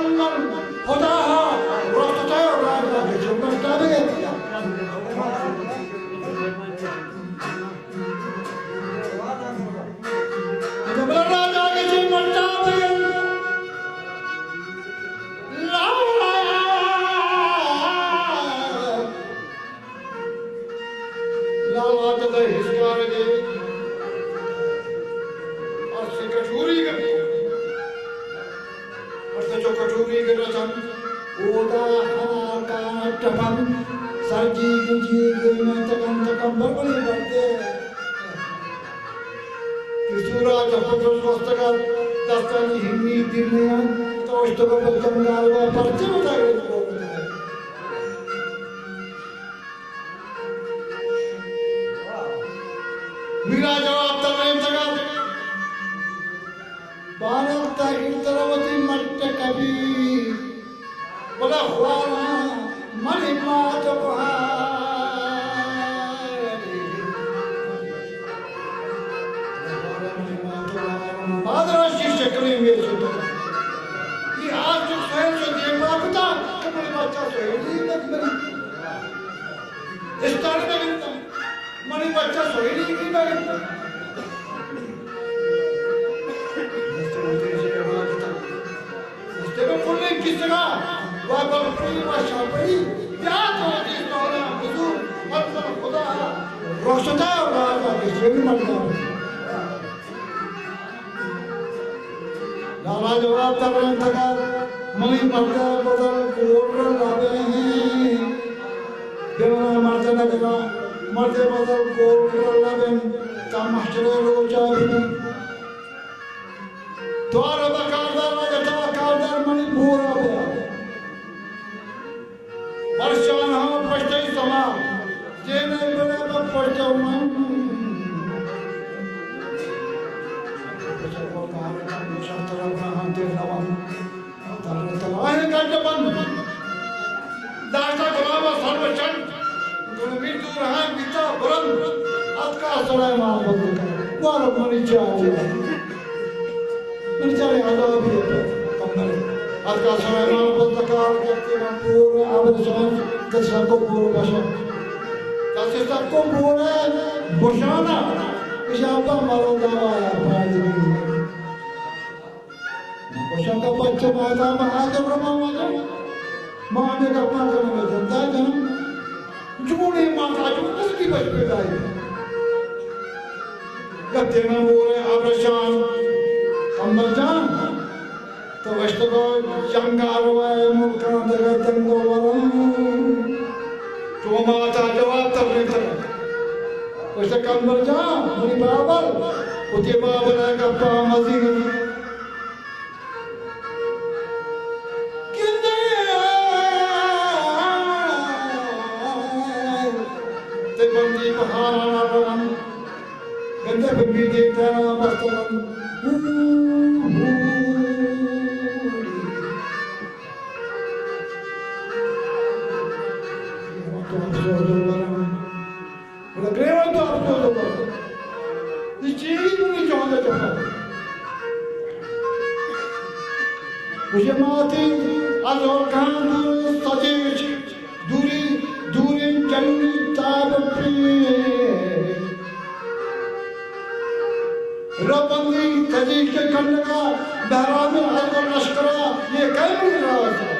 Alman Hodaha Rostatayo Raja Chumba Tabe Jabal Raja ke Chumba Tabe La Lawata the Hiskare और से कठोरी कर और से जो कठोरी कर रहा ओदा का टपम सरजी गुजी में तकम बड़बड़ी करते किशोरा जब जो पुस्तक दस्तानी हिंदी दिनिया तो उसको बंगाल में पर्चे बता गए मेरा जवाब तब नहीं लगा भारत ताकि तरवती मट्टे कभी बोला हुआ मनी मात बादराशी शक्लें में सुधा ये आज जो स्वयं जो देवता पता कमरे बच्चा स्वयं ही बनी इस तरह में गिनता मनी बच्चा स्वयं ही की बनी किस जगह वह बल्कि वह शापी या तो जिस तरह हुजूर मतलब खुदा रोशता और राजा के जेब में मरता लाला जवाब तब रंगा मनी मरता बदल कोर लावे हैं देवना मरता न देना मरते बदल कोर लावे काम मस्टरे रोजा भी द्वार बकारदार जटा कारदार मनी पूरा हुआ वर्षान हम पश्ते समा जे नहीं बने तो पश्ते मन शत्रु ब्रह्मांड नवम तलाहे गड्ढ बंद दासा गुलाबा सर्वचन गुणवी दूर है गीता बुरंद अतका सराय महाबंद वार मनी चाहिए Mencari azab itu, kembali. Adakah saya mampu tekan ketika pura abesan kesatu pura basah. Kasih takut pura boshana, siapa malu dawa ya pagi ini. Boshana baca bahasa bahasa bermata, mana kapal kena jenta jangan. Cuma mata cuma sekali baca lagi. Ketika pura abesan Kambaljan, तो वैसे तो जंगारवाए मुल्कान दगा जंगोवरम, तो माता जवाब तब नहीं था। वैसे कम्बलजान, मुनी बाबल, उसे बाबल है कप्पा मज़ीद किन्ने ते बंदी बहाना रंग, गंदे बंदी देखता है बस्तवन Ujemati azorkan sajic duri janni tabapi rabandi sajic ke kannaga bahrami azor lashkara ye kaim raha tha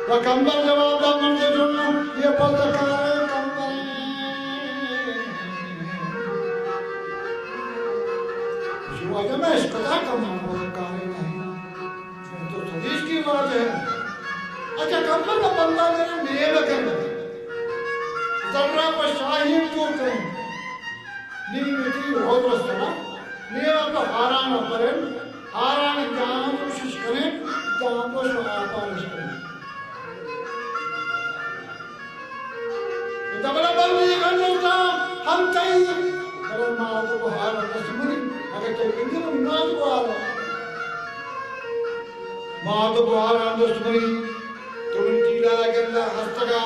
wa kambal jawab da manje jona ye patakare kambal Juaja मैं इसको क्या करना बोल काहे नहीं तो सदीश की बात है अच्छा कम्बल का बंदा मेरे नेव करना जर्रा पर शाहीन क्यों करें नी मिट्टी बहुत रस्ता नेव आपका हारान अपरें हारान जान कोशिश करें जान को आपालिश करें जब बड़ा बंदी करने का हम चाहिए अगर माँ तो हारान कसमनी अगर तो इंद्र नाथ को आ रहा माँ तो बुहार आंदोलनी तुम टीला गंदा हस्तका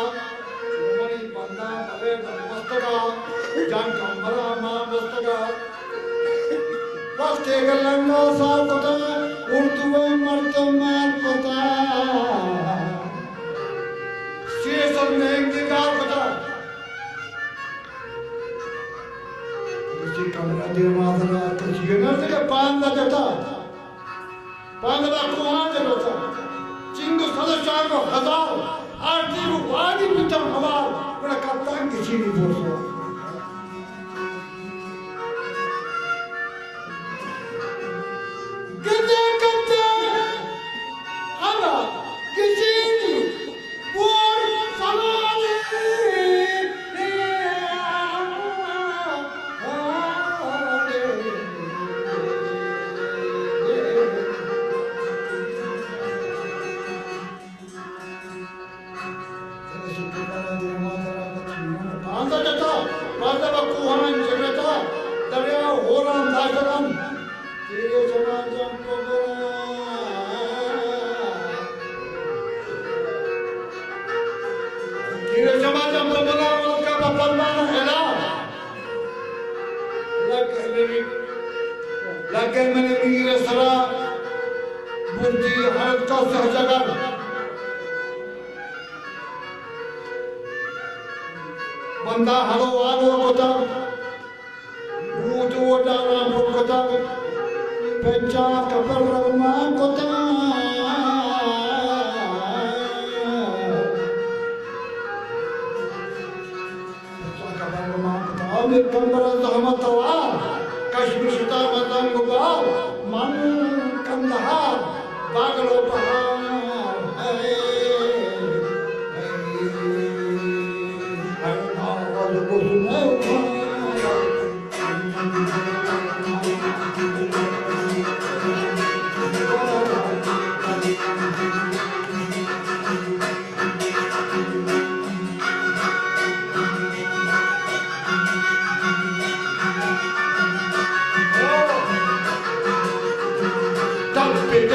तुमरी बंदा भले मस्तका जान कंबला माँ मस्तका वस्ते गलंगा साल कोता वो मर्तमान पता सीएसएल में इंतजार पता किसी कमरा दे मादरा किसी नर्स के पांदा देता पांदा कुआं देता चिंगू सदस्य को हजार आरती वादी पितम हवाल बड़ा कप्तान किसी नहीं बोल सकता बंदा हलो आलो कोता बूट वोटा राम कोता पंचा कपर ब्रह्मा कोता पंचा कपर ब्रह्मा कोता अमिर कंबरा सहमत तवा कश्मीर सुता मतम गुबार मन कंदहार बागलो पहाड़ Pick